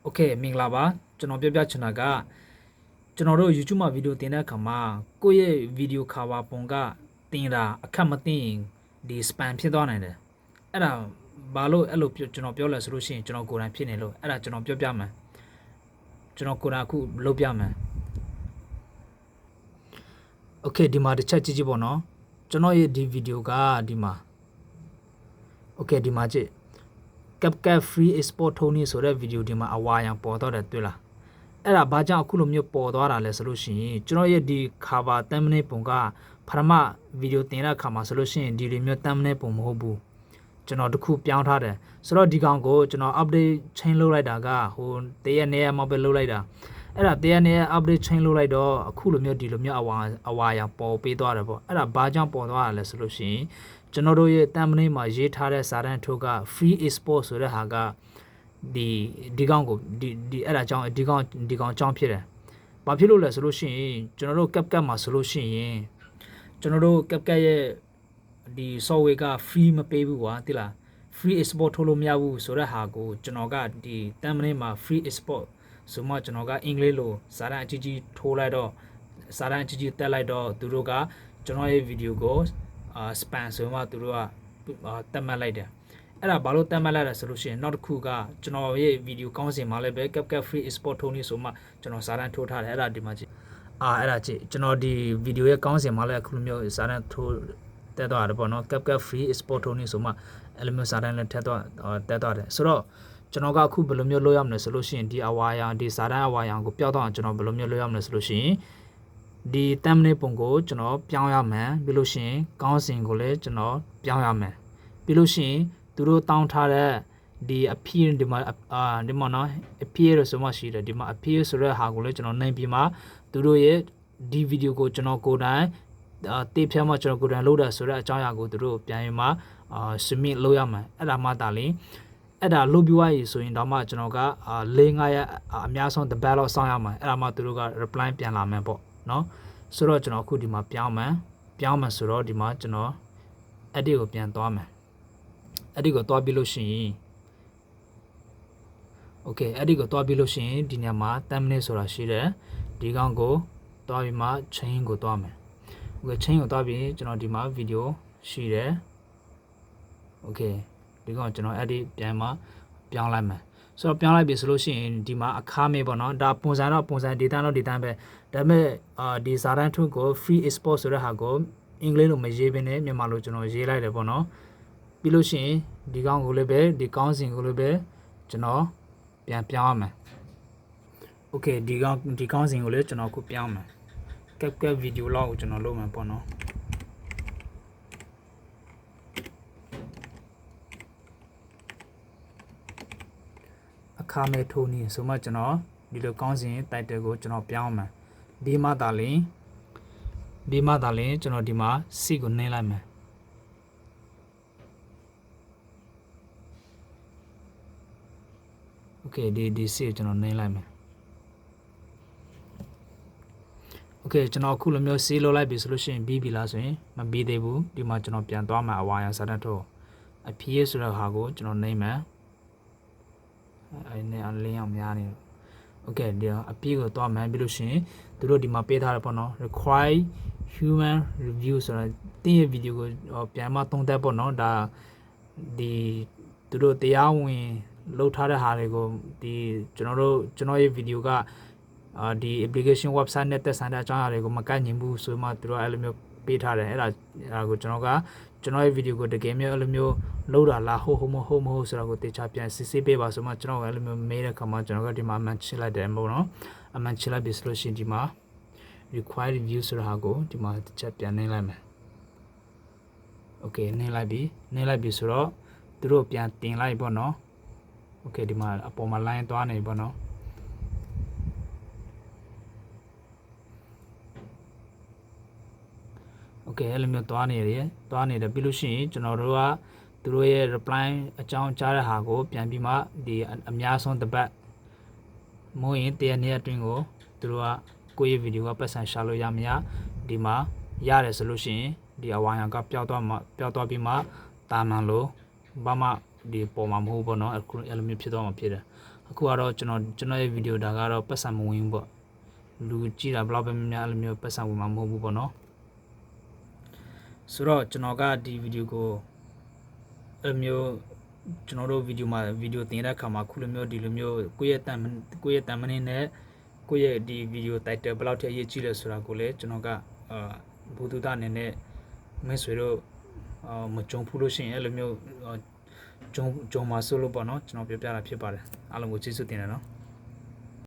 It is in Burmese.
Okay မင်္ဂလာပါကျွန်တော်ပြချင်တာကကျွန်တော်တို့ YouTube မှာဗီဒီယိုတင်တဲ့အခါမှာကိုယ့်ရဲ့ဗီဒီယို cover ပုံကတင်တာအခက်မသိရင်ဒီ spam ဖြစ်သွားနိုင်တယ်အဲ့ဒါဘာလို့အဲ့လိုကျွန်တော်ပြောလဲဆိုလို့ရှိရင်ကျွန်တော်ကိုယ်တိုင်ဖြစ်နေလို့အဲ့ဒါကျွန်တော်ပြောပြမယ်ကျွန်တော်ကိုယ်တိုင်အခုလုပ်ပြမယ် Okay ဒီမှာတစ်ချက်ကြည့်ပေါ့နော်ကျွန်တော်ရဲ့ဒီဗီဒီယိုကဒီမှာ Okay ဒီမှာကြည့် CapCut free export ထုံးနေဆိုတဲ့ဗီဒီယိုဒီမှာအဝါရောင်ပေါ်တော့တယ်တွေ့လားအဲ့ဒါဘာကြောင့်အခုလိုမျိုးပေါ်သွားတာလဲဆိုလို့ရှိရင်ကျွန်တော်ရဲ့ဒီ cover thumbnail ပုံကပထမဗီဒီယိုတင်တဲ့အခါမှာဆိုလို့ရှိရင်ဒီလိုမျိုး thumbnail ပုံမဟုတ်ဘူးကျွန်တော်တခုပြောင်းထားတယ်ဆိုတော့ဒီကောင်ကိုကျွန်တော် update change လုပ်လိုက်တာကဟိုတရက်နေ့မှပဲလုပ်လိုက်တာအဲ့ဒါတရက်နေ့ update change လုပ်လိုက်တော့အခုလိုမျိုးဒီလိုမျိုးအဝါရောင်ပေါ်ပေးသွားတယ်ပေါ့အဲ့ဒါဘာကြောင့်ပေါ်သွားတာလဲဆိုလို့ရှိရင်ကျွန်တော်တို့ရဲ့ thumbnail မှာရေးထားတဲ့စာတန်းထုတ်က free export ဆိုတဲ့ဟာကဒီကောင်ကိုဒီအဲ့ဒါကြောင့်ဒီကောင်ကြောင့်ဖြစ်တယ်။ဘာဖြစ်လို့လဲဆိုလို့ရှိရင်ကျွန်တော်တို့ CapCut မှာဆိုလို့ရှိရင်ကျွန်တော်တို့ CapCut ရဲ့ဒီ software က free မပေးဘူးကွာတိလား free export ထုတ်လို့မရဘူးဆိုတဲ့ဟာကိုကျွန်တော်ကဒီ thumbnail မှာ free export ဆိုမှကျွန်တော်ကအင်္ဂလိပ်လိုစာတန်းအကြီးကြီးထိုးလိုက်တော့စာတန်းအကြီးကြီးတက်လိုက်တော့သူတို့ကကျွန်တော်ရဲ့ video ကိုspam ဆိုမှသူတို့ကတက်မှတ်လိုက်တယ်အဲ့ဒါဘာလို့တက်မှတ်လိုက်လဲဆိုလို့ရှိရင်နောက်တစ်ခုကကျွန်တော်ရဲ့ video ကောင်းစင်မှာလည်းပဲ CapCut free export ထုံးနေဆိုမှကျွန်တော်စာတန်းထိုးထားတယ်အဲ့ဒါဒီမှာကြည့်အဲ့ဒါကြည့်ကျွန်တော်ဒီ video ရဲ့ကောင်းစင်မှာလည်းအခုလိုမျိုးစာတန်းထိုးတက်သွားတယ်ပေါ့နော် CapCut free export ထုံးနေဆိုမှအဲ့လိုမျိုးစာတန်းလည်းတက်သွားတယ်ဆိုတော့ကျွန်တော်ကအခုဘယ်လိုမျိုးလုပ်ရမလဲဆိုလို့ရှိရင်ဒီအဝါရောင်ဒီစာတန်းအဝါရောင်ကိုပျောက်တော့အောင်ကျွန်တော်ဘယ်လိုမျိုးလုပ်ရမလဲဆိုလို့ရှိရင်ဒီ thumbnail ပုံကိုကျွန်တော်ပြောင်းရမယ်ပြီးလို့ရှိရင်ကောင်းစင်ကိုလည်းကျွန်တော်ပြောင်းရမယ်ပြီးလို့ရှိရင်သူတို့တောင်းထားတဲ့ဒီ appear ဒီမှာနော် appear ဆိုမှရှိတယ်ဒီမှာ appear ဆိုတဲ့ဟာကိုလည်းကျွန်တော်နိုင်ပြီးမှသူတို့ရဲ့ဒီ video ကိုကျွန်တော်ကိုယ်တိုင်တေးဖြတ်မှကျွန်တော်ကိုယ်တိုင်လုပ်တာဆိုတဲ့အကြောင်းအရာကိုသူတို့ပြန်ရင်မှ submit လုပ်ရမယ်အဲ့ဒါမှတာလေအဲ့ဒါလုပ်ပြီးွားရည်ဆိုရင်တော့မှကျွန်တော်က4-5ရက်အများဆုံး တစ်ပတ်လောက်စောင့်ရမှာအဲ့ဒါမှသူတို့က reply ပြန်လာမယ်ပေါ့နော်ဆိုတော့ကျွန်တော်အခုဒီမှာပြောင်းမယ်ဆိုတော့ဒီမှာကျွန်တော် edit ကိုပြန်သွားမယ် edit ကိုသွားပြီးလို့ရှိရင် okay edit ကိုသွားပြီးလို့ရှိရင်ဒီနေရာမှာ thumbnail ဆိုတာရှိတယ်ဒီကောင်ကိုသွားပြီးမှ chain ကိုသွားမယ် okay chain ကိုသွားပြီးကျွန်တော်ဒီမှာ video ရှိတယ် okay ဒီကောင်ကျွန်တော် edit ပြန်မှပြောင်းလိုက်မယ်ဆိုတော့ပြောင်းလိုက်ပြီဆိုလို့ရှိရင်ဒီမှာအခါမေးပေါ့နော်ဒါပုံစံ data တော့ data ပဲဒါပေမဲ့ဒီစာတန်းထုတ်ကို free export ဆိုတဲ့ဟာကိုအင်္ဂလိပ်လိုမရေးဘဲနဲ့မြန်မာလိုကျွန်တော်ရေးလိုက်တယ်ပေါ့နော်ပြီးလို့ရှိရင်ဒီကောင်ကိုလည်းပဲဒီကောင်းစဉ်ကိုလည်းပဲကျွန်တော်ပြန်ပြောင်းရမယ် okay ဒီကောင်းစဉ်ကိုလည်းကျွန်တော်ခုပြောင်းမယ် CapCut video လောက်ကိုကျွန်တော်လုပ်မှာပေါ့နော်အခါမဲ့ထိုးနေဆိုမှကျွန်တော်ဒီလိုကောင်းစဉ် title ကိုကျွန်တော်ပြောင်းမယ်ဒီမှသာလင်းကျွန်တော်ဒီမှာ C ကိုနှိမ့်လိုက်မယ်okay ဒီ C ကိုကျွန်တော်နှိမ့်လိုက်မယ်okay ကျွန်တော်အခုလိုမျိုး C လုပ်လိုက်ပြီဆိုလို့ရှိရင်ပြီးပြီလားဆိုရင်မပြီးသေးဘူးဒီမှာကျွန်တော်ပြန်သွားမှာအဝါရောင်စာတန်းထုတ်အဖြည့်ဆိုတဲ့ဟာကိုကျွန်တော်နှိမ့်မယ်အဲ့နဲ့အလင်းအောင်များနေ okay ဒီအပြည့်ကိုသွားမှန်းပြီးလို့ရှိရင်သူတို့ဒီမှာပေးထားတယ်ပေါ့နော် require human review ဆိုတာတင်းရဲ့ဗီဒီယိုကိုပြန်မသုံးသပ်ပေါ့နော်ဒါဒီသူတို့တရားဝင်လုပ်ထားတဲ့ဟာတွေကိုဒီကျွန်တော်ရဲ့ဗီဒီယိုကဒီ application website နဲ့သက်ဆိုင်တဲ့အကြောင်းအရာတွေကိုမကန့်ညင်ဘူးဆိုမှသူတို့အဲ့လိုမျိုးပေးထားတယ်အဲ့ဒါကိုကျွန်တော်ရဲ့ဗီဒီယိုကိုတကယ်မျိုးအဲ့လိုမျိုးလုပ်တာလားဟုတ်မဟုတ်ဆိုတာကိုတေချာပြန်စစ်ဆေးပေးပါဆိုမှကျွန်တော်အဲ့လိုမျိုးမေးတဲ့အခါမှာကျွန်တော်ကဒီမှာအမှန်ချလိုက်တယ်မို့နော်အမှန်ချလိုက်ပြီဆိုလို့ရှိရင်ဒီမှာ require review ဆိုတာကိုဒီမှာတစ်ချက်ပြန်နှိမ့်လိုက်မယ် okay နှိမ့်လိုက်ပြီဆိုတော့သူတို့ပြန်တင်လိုက်ပေါ့နော် okay ဒီမှာအပေါ်မှာ line သွားနေပေါ့နော်okay အဲ့လိုမျိုးသွားနေတယ်ပြီးလို့ရှိရင်ကျွန်တော်တို့ကသူတို့ရဲ့ reply အကြောင်းကြားတဲ့ဟာကိုပြန်ပြီးမှဒီအများဆုံးတစ်ပတ်မို့ရင်တရက်နေ့အတွင်းကိုသူတို့ကကိုယ့်ရဲ့ video ကပတ်စံရှာလို့ရမရဒီမှာရတယ်ဆိုလို့ရှိရင်ဒီအဝါရောင်ကပျောက်သွားပြီးမှတာမန်လို့ဘာမှဒီပေါ်မှာမဟုတ်ဘောနော်အခုအဲ့လိုမျိုးဖြစ်သွားမှာဖြစ်တယ် အခုကတော့ကျွန်တော်ရဲ့ဗီဒီယိုဒါကတော့ပတ်စံမဝင်ဘူးပေါ့လူကြည့်တာဘယ်လောက်ပဲများအဲ့လိုမျိုးပတ်စံဝင်မှာမဟုတ်ဘူးပေါ့နော်ဆိုတော့ကျွန်တော်ကဒီဗီဒီယိုကိုအဲ့လိုမျိုးကျွန်တော်တို့ဗီဒီယိုမှာဗီဒီယိုတင်တဲ့အခါမှာခုလိုမျိုးဒီလိုမျိုးကိုယ့်ရဲ့တန်မင်းနဲ့ကိုယ့်ရဲ့ဒီဗီဒီယို title ဘယ်လောက်ထိအရေးကြီးလဲဆိုတာကိုလည်းကျွန်တော်ကဘူတူတာအနေနဲ့မင်းဆွေတို့မကြုံဘူးလို့ရှိရင်အဲ့လိုမျိုးကြုံမှာဆိုလို့ပေါ့နော်ကျွန်တော်ပြောပြတာဖြစ်ပါတယ်အားလုံးကိုကျေးဇူးတင်တယ်နော်